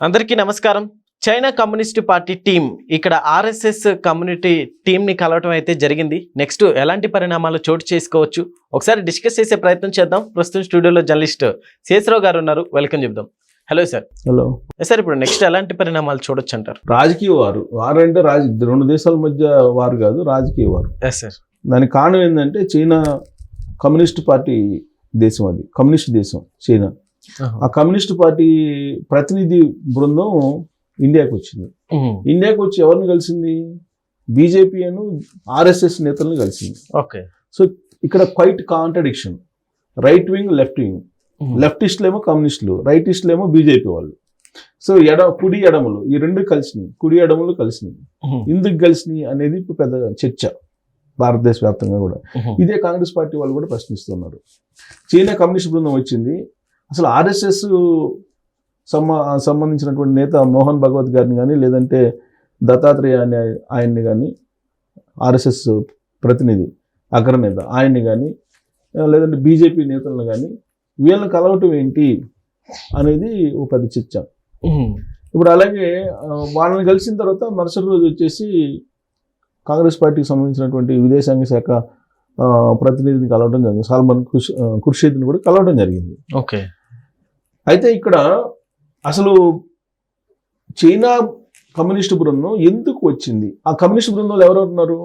అందరికీ నమస్కారం. China communist party team ఇక్కడ ఆర్ఎస్ఎస్ కమ్యూనిటీ టీంని కలవటం అయితే జరిగింది. నెక్స్ట్ ఎలాంటి పరిణామాలు చోటు చేసుకోవచ్చు ఒకసారి డిస్కస్ చేసే ప్రయత్నం చేద్దాం. ప్రస్తుతం స్టూడియోలో జర్నలిస్ట్ శేషరావు గారు ఉన్నారు, వెల్కమ్ చెప్దాం. Hello sir. హలో సార్, ఇప్పుడు నెక్స్ట్ ఎలాంటి పరిణామాలు చూడొచ్చు అంటారు? రాజకీయ వారు అంటే రెండు దేశాల మధ్య వారు కాదు, రాజకీయ వారు. సార్, దానికి కారణం ఏంటంటే చైనా కమ్యూనిస్ట్ పార్టీ దేశం, అది కమ్యూనిస్ట్ దేశం చైనా. ఆ కమ్యూనిస్ట్ పార్టీ ప్రతినిధి బృందం ఇండియాకి వచ్చింది. ఇండియాకి వచ్చి ఎవరిని కలిసింది? బీజేపీ అను ఆర్ఎస్ఎస్ నేతలను కలిసింది. ఓకే. సో ఇక్కడ quite contradiction. Right wing, left wing. లెఫ్టిస్టులు ఏమో కమ్యూనిస్టులు, రైటిస్టులు ఏమో బీజేపీ వాళ్ళు. సో కుడి ఎడమలు ఈ రెండు కలిసినాయి, కుడి ఎడమలు కలిసినాయి. ఎందుకు కలిసినాయి అనేది ఇప్పుడు పెద్ద చర్చ భారతదేశ వ్యాప్తంగా కూడా. ఇదే కాంగ్రెస్ పార్టీ వాళ్ళు కూడా ప్రశ్నిస్తున్నారు. చైనా కమ్యూనిస్ట్ బృందం వచ్చింది. అసలు ఆర్ఎస్ఎస్ సంబంధించినటువంటి నేత మోహన్ భగవత్ గారిని కానీ, లేదంటే దత్తాత్రేయ అనే ఆయన్ని కానీ, ఆర్ఎస్ఎస్ ప్రతినిధి అగ్రనేత ఆయన్ని కానీ, లేదంటే బీజేపీ నేతలను కానీ వీళ్ళని కలవటం ఏంటి అనేది ఒక పెద్ద చర్చ. ఇప్పుడు అలాగే వాళ్ళని కలిసిన తర్వాత మరుసటి రోజు వచ్చేసి కాంగ్రెస్ పార్టీకి సంబంధించినటువంటి విదేశాంగ శాఖ ప్రతినిధిని కలవడం జరిగింది. సల్మాన్ ఖుర్షీద్ని కూడా కలవడం జరిగింది. ఓకే. అయితే ఇక్కడ అసలు చైనా కమ్యూనిస్ట్ బృందం ఎందుకు వచ్చింది? ఆ కమ్యూనిస్ట్ బృందంలో ఎవరెవరు ఉన్నారు?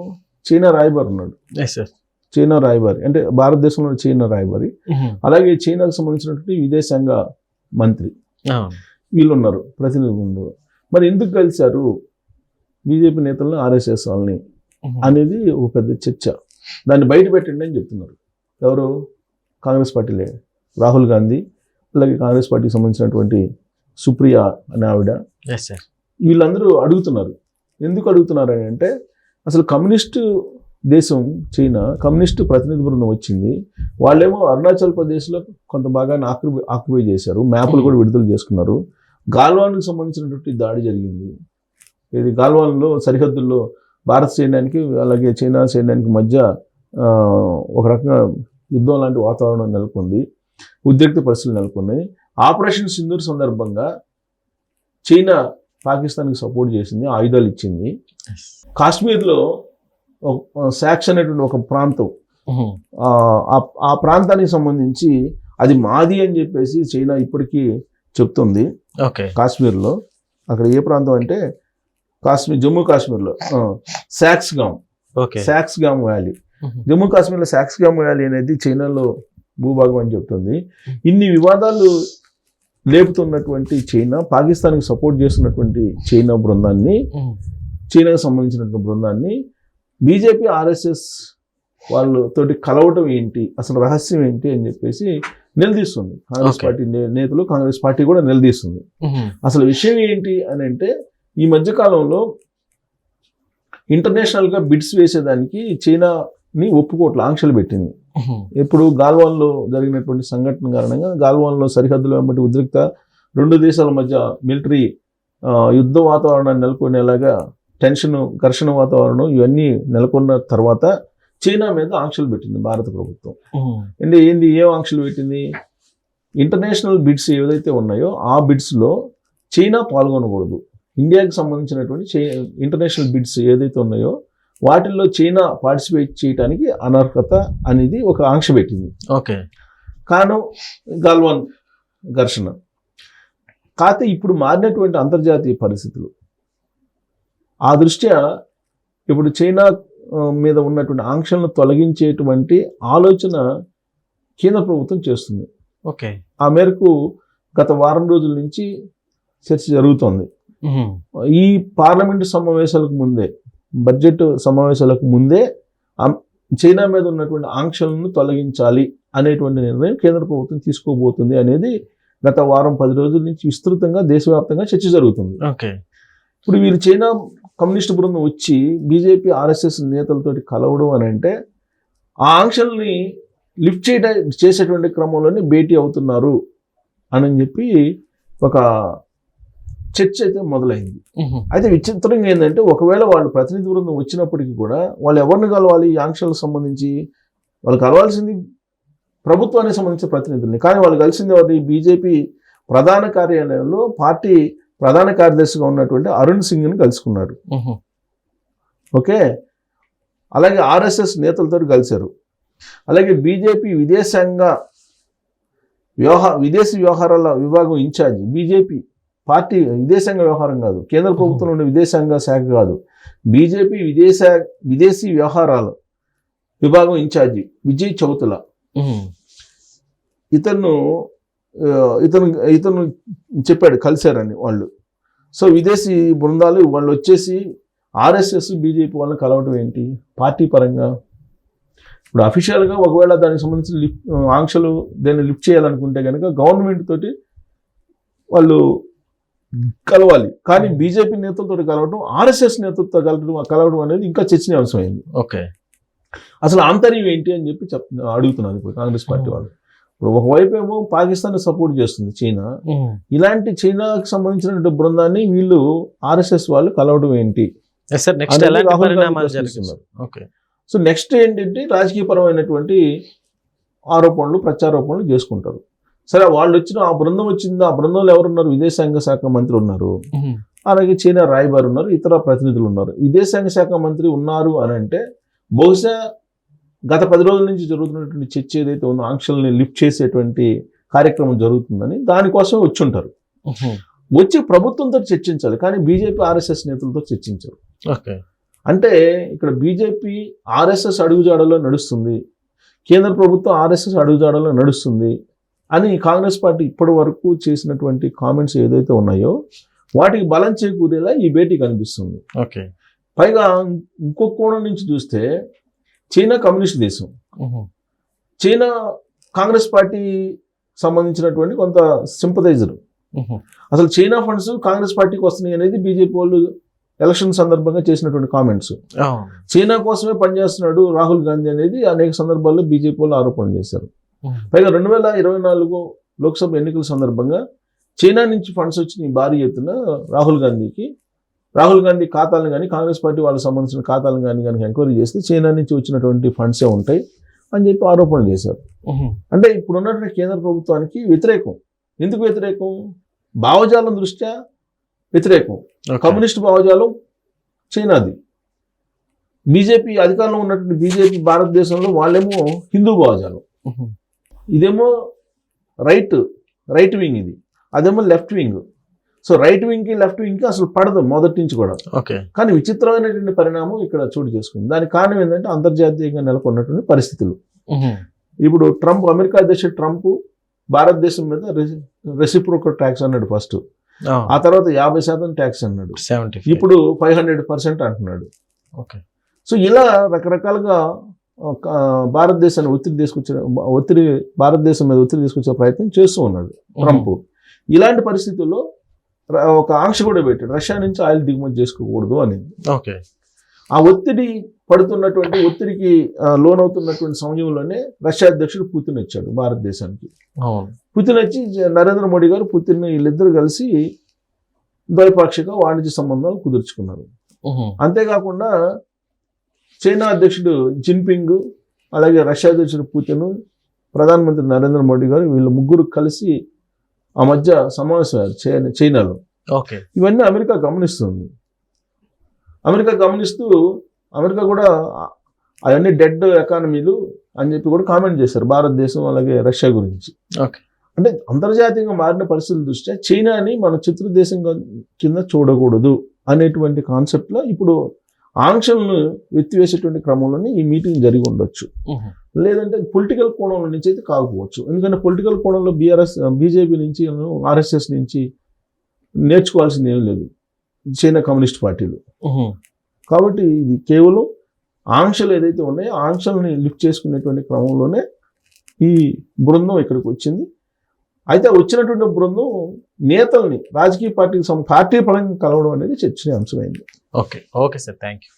చైనా రాయబారి ఉన్నాడు. చైనా రాయబారి అంటే భారతదేశంలో చైనా రాయబారి, అలాగే చైనాకు సంబంధించినటువంటి విదేశాంగ మంత్రి, వీళ్ళు ఉన్నారు ప్రతినిధి బృందం. మరి ఎందుకు కలిశారు బీజేపీ నేతలను, ఆర్ఎస్ఎస్ వాళ్ళని అనేది ఒక పెద్ద చర్చ. దాన్ని బయట పెట్టండి అని చెప్తున్నారు. ఎవరు? కాంగ్రెస్ పార్టీలే. రాహుల్ గాంధీ, అలాగే కాంగ్రెస్ పార్టీకి సంబంధించినటువంటి సుప్రియా అనే ఆవిడ, వీళ్ళందరూ అడుగుతున్నారు. ఎందుకు అడుగుతున్నారు అని అంటే, అసలు కమ్యూనిస్టు దేశం చైనా కమ్యూనిస్టు ప్రతినిధి బృందం వచ్చింది. వాళ్ళేమో అరుణాచల్ ప్రదేశ్లో కొంత భాగాన్ని ఆక్యుపై చేశారు, మ్యాపులు కూడా విడుదల చేసుకున్నారు. గాల్వాన్కి సంబంధించినటువంటి దాడి జరిగింది. ఇది గాల్వాన్లో సరిహద్దుల్లో భారత సైన్యానికి అలాగే చైనా సైన్యానికి మధ్య ఒక రకంగా యుద్ధం లాంటి వాతావరణం నెలకొంది, ఉద్రిక్త పరిస్థితులు నెలకొన్నాయి. ఆపరేషన్ సింధూర్ సందర్భంగా చైనా పాకిస్తాన్కి సపోర్ట్ చేసింది, ఆయుధాలు ఇచ్చింది. కాశ్మీర్లో సాక్స్ అనేటువంటి ఒక ప్రాంతం, ఆ ప్రాంతానికి సంబంధించి అది మాది అని చెప్పేసి చైనా ఇప్పటికీ చెప్తుంది. కాశ్మీర్లో అక్కడ ఏ ప్రాంతం అంటే జమ్మూ కాశ్మీర్లో సాక్స్గామ్ వ్యాలీ, జమ్మూ కాశ్మీర్లో సాక్స్గామ్ వ్యాలీ అనేది చైనాలో భూభాగం అని చెప్తుంది. ఇన్ని వివాదాలు లేపుతున్నటువంటి చైనా, పాకిస్తాన్కి సపోర్ట్ చేస్తున్నటువంటి చైనాకు సంబంధించినటువంటి బృందాన్ని బీజేపీ ఆర్ఎస్ఎస్ వాళ్ళతోటి కలవటం ఏంటి, అసలు రహస్యం ఏంటి అని చెప్పేసి నిలదీస్తుంది. కాంగ్రెస్ పార్టీ నేతలు, కాంగ్రెస్ పార్టీ కూడా నిలదీస్తుంది. అసలు విషయం ఏంటి అని అంటే, ఈ మధ్యకాలంలో ఇంటర్నేషనల్గా బిడ్స్ వేసేదానికి చైనాని ఒప్పుకోవట్ల ఆంక్షలు పెట్టింది. ఇప్పుడు గాల్వాన్లో జరిగినటువంటి సంఘటన కారణంగా గాల్వాన్లో సరిహద్దుల వెంబడి ఉద్రిక్త రెండు దేశాల మధ్య మిలిటరీ యుద్ధ వాతావరణాన్ని నెలకొనేలాగా ఘర్షణ వాతావరణం ఇవన్నీ నెలకొన్న తర్వాత చైనా మీద ఆంక్షలు పెట్టింది భారత ప్రభుత్వం. అంటే ఏం ఆంక్షలు పెట్టింది? ఇంటర్నేషనల్ బిడ్స్ ఏదైతే ఉన్నాయో ఆ బిడ్స్లో చైనా పాల్గొనకూడదు. ఇండియాకి సంబంధించినటువంటి ఇంటర్నేషనల్ బిడ్స్ ఏదైతే ఉన్నాయో వాటిల్లో చైనా పార్టిసిపేట్ చేయడానికి అనర్హత అనేది ఒక ఆంక్ష పెట్టింది. ఓకే. కారణం గాల్వాన్ ఘర్షణ. కాకపోతే ఇప్పుడు మారినటువంటి అంతర్జాతీయ పరిస్థితులు ఆ దృష్ట్యా ఇప్పుడు చైనా మీద ఉన్నటువంటి ఆంక్షలను తొలగించేటువంటి ఆలోచన కేంద్ర ప్రభుత్వం చేస్తుంది. ఓకే. ఆ మేరకు గత వారం రోజుల నుంచి చర్చ జరుగుతోంది. ఈ పార్లమెంటు సమావేశాలకు ముందే, బడ్జెట్ సమావేశాలకు ముందే చైనా మీద ఉన్నటువంటి ఆంక్షలను తొలగించాలి అనేటువంటి నిర్ణయం కేంద్ర ప్రభుత్వం తీసుకోబోతుంది అనేది గత వారం 10 రోజుల నుంచి విస్తృతంగా దేశవ్యాప్తంగా చర్చ జరుగుతుంది. ఇప్పుడు వీళ్ళు చైనా కమ్యూనిస్ట్ బృందం వచ్చి బీజేపీ ఆర్ఎస్ఎస్ నేతలతోటి కలవడం అని అంటే, ఆ ఆంక్షల్ని లిఫ్ట్ చేసేటువంటి క్రమంలోనే భేటీ అవుతున్నారు అని చెప్పి ఒక చర్చ అయితే మొదలైంది. అయితే విచిత్రంగా ఏంటంటే, ఒకవేళ వాళ్ళు ప్రతినిధి బృందం వచ్చినప్పటికీ కూడా వాళ్ళు ఎవరిని కలవాలి? ఈ ఆంక్షలకు సంబంధించి వాళ్ళు కలవాల్సింది ప్రభుత్వానికి సంబంధించిన ప్రతినిధుల్ని. కానీ వాళ్ళు కలిసింది ఎవరిని? బీజేపీ ప్రధాన కార్యాలయంలో పార్టీ ప్రధాన కార్యదర్శిగా ఉన్నటువంటి అరుణ్ సింగ్ని కలుసుకున్నారు. ఓకే, అలాగే ఆర్ఎస్ఎస్ నేతలతో కలిశారు. అలాగే బీజేపీ విదేశీ వ్యవహారాల విభాగం ఇన్ఛార్జి, బీజేపీ పార్టీ విదేశాంగ వ్యవహారం కాదు, కేంద్ర ప్రభుత్వంలో ఉండే విదేశాంగ శాఖ కాదు, బీజేపీ విదేశీ వ్యవహారాల విభాగం ఇన్ఛార్జి విజయ్ చౌతుల ఇతను చెప్పాడు కలిశారని వాళ్ళు. సో విదేశీ బృందాలు వాళ్ళు వచ్చేసి ఆర్ఎస్ఎస్ బీజేపీ వాళ్ళని కలవడం ఏంటి పార్టీ పరంగా? ఇప్పుడు అఫీషియల్గా ఒకవేళ దానికి సంబంధించిన ఆంక్షలు దాన్ని లిఫ్ట్ చేయాలనుకుంటే కనుక గవర్నమెంట్ తోటి వాళ్ళు కలవాలి. కానీ బీజేపీ నేతలతో కలవడం, ఆర్ఎస్ఎస్ నేతలతో కలవడం అనేది ఇంకా చర్చనీయాంశమైంది. ఓకే, అసలు ఆంతర్యం ఏంటి అని చెప్పి అడుగుతున్నారు ఇప్పుడు కాంగ్రెస్ పార్టీ వాళ్ళు. ఇప్పుడు ఒకవైపు ఏమో పాకిస్తాన్ సపోర్ట్ చేస్తుంది చైనా, ఇలాంటి చైనాకి సంబంధించిన బృందాన్ని వీళ్ళు ఆర్ఎస్ఎస్ వాళ్ళు కలవడం ఏంటి? సో నెక్స్ట్ ఏంటంటే రాజకీయపరమైనటువంటి ఆరోపణలు ప్రత్యారోపణలు చేసుకుంటారు. సరే, వాళ్ళు వచ్చిన ఆ బృందం వచ్చింది, ఆ బృందంలో ఎవరున్నారు? విదేశాంగ శాఖ మంత్రి ఉన్నారు, అలాగే చైనా రాయబారి ఉన్నారు, ఇతర ప్రతినిధులు ఉన్నారు. విదేశాంగ శాఖ మంత్రి ఉన్నారు అని అంటే బహుశా గత 10 రోజుల నుంచి జరుగుతున్నటువంటి చర్చ ఏదైతే ఉందో ఆంక్షల్ని లిఫ్ట్ చేసేటువంటి కార్యక్రమం జరుగుతుందని దానికోసం వచ్చి ఉంటారు. వచ్చి ప్రభుత్వంతో చర్చించాలి, కానీ బీజేపీ ఆర్ఎస్ఎస్ నేతలతో చర్చించారు. అంటే ఇక్కడ బీజేపీ ఆర్ఎస్ఎస్ అడుగుజాడలో నడుస్తుంది, కేంద్ర ప్రభుత్వం ఆర్ఎస్ఎస్ అడుగుజాడలో నడుస్తుంది అని కాంగ్రెస్ పార్టీ ఇప్పటి వరకు చేసినటువంటి కామెంట్స్ ఏదైతే ఉన్నాయో వాటికి బలం చేకూరేలా ఈ భేటీ కనిపిస్తుంది. పైగా ఇంకొక కోణం నుంచి చూస్తే చైనా కమ్యూనిస్ట్ దేశం, చైనా కాంగ్రెస్ పార్టీ సంబంధించినటువంటి కొంత సింపథైజర్. అసలు చైనా ఫండ్స్ కాంగ్రెస్ పార్టీకి వస్తున్నాయి అనేది బీజేపీ వాళ్ళు ఎలక్షన్ సందర్భంగా చేసినటువంటి కామెంట్స్. చైనా కోసమే పనిచేస్తున్నాడు రాహుల్ గాంధీ అనేది అనేక సందర్భాల్లో బీజేపీ వాళ్ళు ఆరోపణలు చేశారు. పైగా 2024 లోక్సభ ఎన్నికల సందర్భంగా చైనా నుంచి ఫండ్స్ వచ్చిన భారీ ఎత్తున రాహుల్ గాంధీ ఖాతాలను కానీ కాంగ్రెస్ పార్టీ వాళ్ళకి సంబంధించిన ఖాతాలను కానీ ఎంక్వైరీ చేస్తే చైనా నుంచి వచ్చినటువంటి ఫండ్సే ఉంటాయి అని చెప్పి ఆరోపణలు చేశారు. అంటే ఇప్పుడు ఉన్నటువంటి కేంద్ర ప్రభుత్వానికి వ్యతిరేకం. ఎందుకు వ్యతిరేకం? భావజాలం దృష్ట్యా వ్యతిరేకం. కమ్యూనిస్ట్ భావజాలం చైనాది. బీజేపీ అధికారంలో ఉన్నటువంటి బీజేపీ భారతదేశంలో వాళ్ళేమో హిందూ భావజాలం. ఇదేమో రైట్ వింగ్, ఇది అదేమో లెఫ్ట్ వింగ్. సో రైట్ వింగ్కి లెఫ్ట్ వింగ్కి అసలు పడదు మొదటి నుంచి కూడా. కానీ విచిత్రమైనటువంటి పరిణామం ఇక్కడ చోటు చేసుకుంది. దానికి కారణం ఏంటంటే అంతర్జాతీయంగా నెలకొన్నటువంటి పరిస్థితులు. ఇప్పుడు అమెరికా అధ్యక్షుడు ట్రంప్ భారతదేశం మీద రెసిప్రోకల్ ట్యాక్స్ అన్నాడు ఫస్ట్, ఆ తర్వాత 50% ట్యాక్స్ అన్నాడు, ఇప్పుడు 500% అంటున్నాడు. సో ఇలా రకరకాలుగా భారతదేశాన్ని భారతదేశం మీద ఒత్తిడి తీసుకొచ్చే ప్రయత్నం చేస్తూ ఉన్నాడు ట్రంప్. ఇలాంటి పరిస్థితుల్లో ఒక ఆంక్ష కూడా పెట్టాడు, రష్యా నుంచి ఆయిల్ దిగుమతి చేసుకోకూడదు అని. ఆ ఒత్తిడికి లోనవుతున్నటువంటి సమయంలోనే రష్యా అధ్యక్షుడు పుతిన్ వచ్చాడు భారతదేశానికి. పుతిన్ వచ్చి నరేంద్ర మోడీ గారు పుతిన్ వీళ్ళిద్దరు కలిసి ద్వైపాక్షిక వాణిజ్య సంబంధాలు కుదుర్చుకున్నారు. అంతేకాకుండా చైనా అధ్యక్షుడు జిన్పింగ్, అలాగే రష్యా అధ్యక్షుడు పుతిన్, ప్రధానమంత్రి నరేంద్ర మోడీ గారు వీళ్ళు ముగ్గురు కలిసి ఆ మధ్య సమావేశమయ్యారు చైనాలో. ఇవన్నీ అమెరికా గమనిస్తుంది. అమెరికా కూడా అవన్నీ డెడ్ ఎకానమీలు అని చెప్పి కూడా కామెంట్ చేశారు భారతదేశం అలాగే రష్యా గురించి. అంటే అంతర్జాతీయంగా మారిన పరిస్థితుల దృష్ట్యా చైనాని మన శత్రు దేశం కింద చూడకూడదు అనేటువంటి కాన్సెప్ట్లో ఇప్పుడు ఆంక్షలను ఎత్తివేసేటువంటి క్రమంలోనే ఈ మీటింగ్ జరిగి ఉండొచ్చు. లేదంటే పొలిటికల్ కోణంలో నుంచి అయితే కాకపోవచ్చు. ఎందుకంటే పొలిటికల్ కోణంలో బీజేపీ నుంచి ఆర్ఎస్ఎస్ నుంచి నేర్చుకోవాల్సింది ఏం లేదు చైనా కమ్యూనిస్ట్ పార్టీలు. కాబట్టి ఇది కేవలం ఆంక్షలు ఏదైతే ఉన్నాయో ఆంక్షలని లిఫ్ట్ చేసుకునేటువంటి క్రమంలోనే ఈ బృందం ఇక్కడికి వచ్చింది. అయితే వచ్చినటువంటి బృందం నేతల్ని రాజకీయ పార్టీ పరంగా కలవడం అనేది చర్చనీయాంశమైంది. Okay sir, thank you.